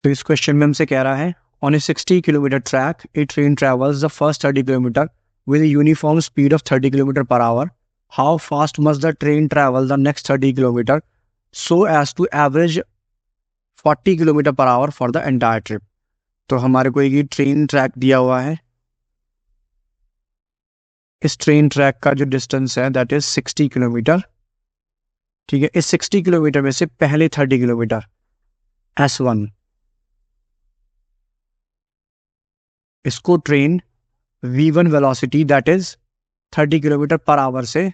तो इस क्वेश्चन में हमसे कह रहा है on a 60 kilometre track a train travels the first 30 kilometre with uniform speed of 30 kilometre per hour. How fast must the train travel the next 30 kilometre so as to average 40 kilometre per hour for the entire trip. तो हमारे को एक train track दिया हुआ है. इस train track का जो डिस्टेंस है दैट इज 60 किलोमीटर. ठीक है, इस 60 किलोमीटर में से पहले 30 किलोमीटर S1 इसको train V1 velocity that is 30 kilometre per our से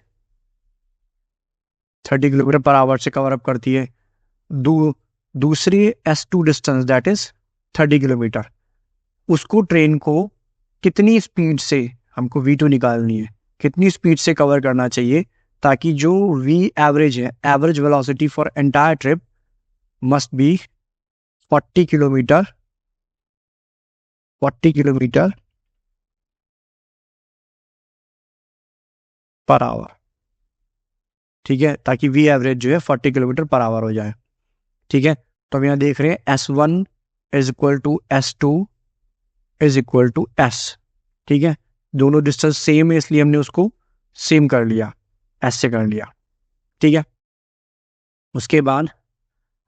30 किलोमीटर पर आवर से कवर अप करती है. दूसरी S2 distance that is 30 kilometre, उसको ट्रेन को कितनी स्पीड से, हमको V2 निकालनी है, कितनी स्पीड से कवर करना चाहिए ताकि जो V एवरेज है, average velocity for entire trip must be 40 kilometre per our. ठीक है, ताकि V एवरेज जो है 40 किलोमीटर पर आवर हो जाए. ठीक है, तो हम यहाँ देख रहे हैं S1 is equal to S2 is equal to S. ठीक है, दोनों डिस्टेंस सेम है इसलिए हमने उसको सेम कर लिया, S से कर लिया. ठीक है, उसके बाद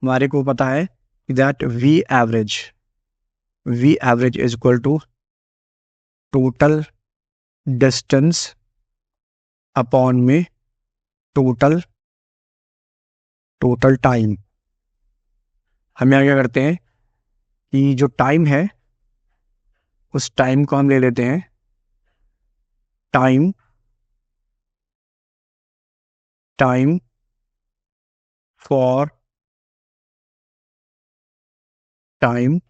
हमारे को पता है that V average is equal to total distance upon में टोटल टाइम. हम यहाँ क्या करते हैं कि जो टाइम है उस टाइम को हम ले लेते हैं time for time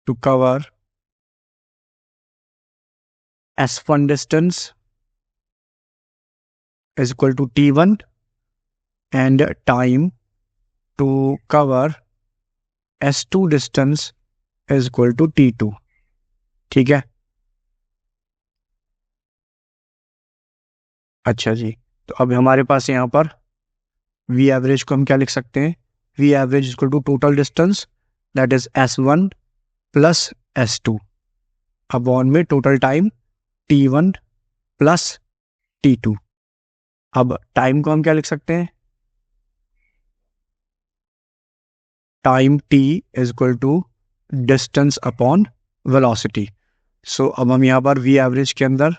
to cover S1 distance is equal to T1 and time to cover S2 distance is equal to T2. ठीक है, अच्छा जी. तो अब हमारे पास यहाँ पर V एवरेज को हम क्या लिख सकते हैं, V average is equal to total distance that is S1 plus S2 upon में total time T1 plus T2. अब टाइम को हम क्या लिख सकते हैं, time T is equal to distance upon velocity. So अब हम यहाँ पर V एवरेज के अंदर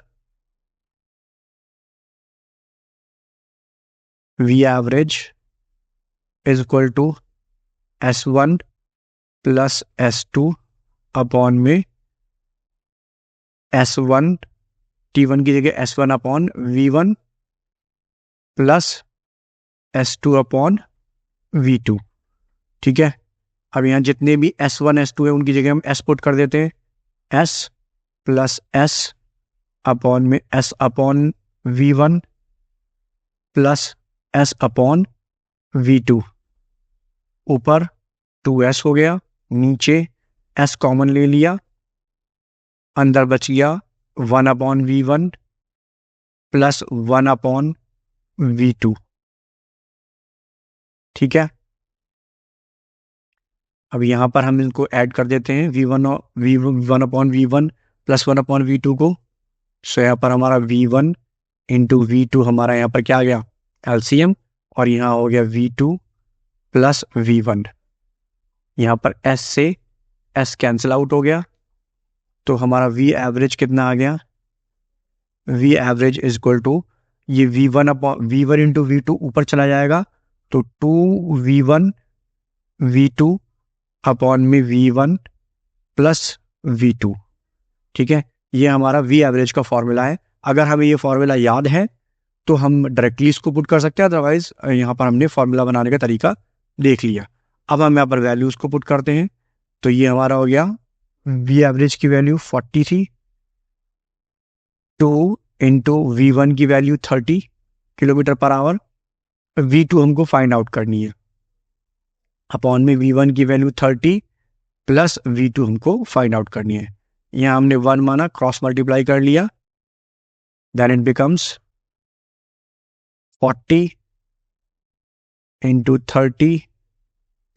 V average is equal to S1 plus S2 upon में S1 T1 की जगह S1 upon V1 plus S2 upon V2. ठीक है, अब यहाँ जितने भी S1 S2 है उनकी जगह हम S पुट कर देते हैं, S प्लस S अपॉन में S upon V1 plus S upon V2. ऊपर 2S हो गया, नीचे S कॉमन ले लिया, अंदर बच गया 1 upon V1 plus 1 upon V2. ठीक है, अब यहाँ पर हम इनको ऐड कर देते हैं V1 upon V1 plus 1 upon V2 को. सो यहाँ पर हमारा V1 इंटू V2 हमारा यहाँ पर क्या आ गया LCM, और यहाँ हो गया V2 प्लस V1. यहाँ पर S से S कैंसिल आउट हो गया, तो हमारा V एवरेज कितना आ गया, V average is equal to ये V1 इंटू V2 ऊपर चला जाएगा तो 2V1 V2 अपॉन में V1 प्लस V2. ठीक है, ये हमारा V एवरेज का फॉर्मूला है. अगर हमें ये फॉर्मूला याद है तो हम डायरेक्टली इसको पुट कर सकते हैं, अदरवाइज यहाँ पर हमने फॉर्मूला बनाने का तरीका देख लिया. अब हम यहाँ पर वैल्यूज को पुट करते हैं, तो ये हमारा हो गया V एवरेज की वैल्यू 43, 2 इंटू V1 की value 30 kilometre per our, V2 हमको फाइंड आउट करनी है, अपॉन में V1 की वैल्यू 30 प्लस V2 हमको फाइंड आउट करनी है. यहाँ हमने 1 माना, क्रॉस मल्टीप्लाई कर लिया, then it becomes 40 into 30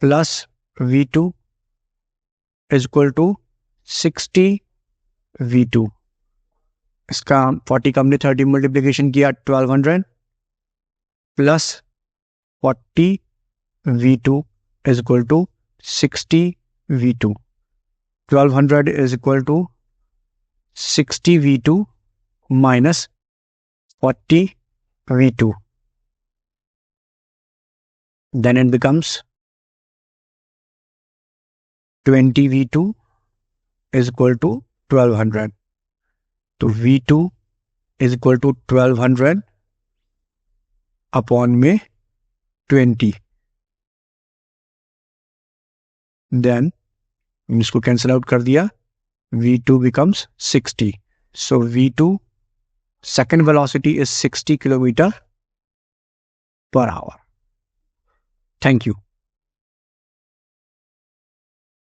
plus v2 is equal to 60 v2। इसका 40 का हमने 30 मल्टीप्लीकेशन किया 1200 plus 40 v2 is equal to 60 v2। 1200 is equal to 60 v2 minus 40 v2. Then it becomes 20 v2 is equal to 1200. So v2 is equal to 1200 upon में 20. Then इसको cancel out कर दिया, v2 becomes 60. So v2 second velocity is 60 km/h. Thank you.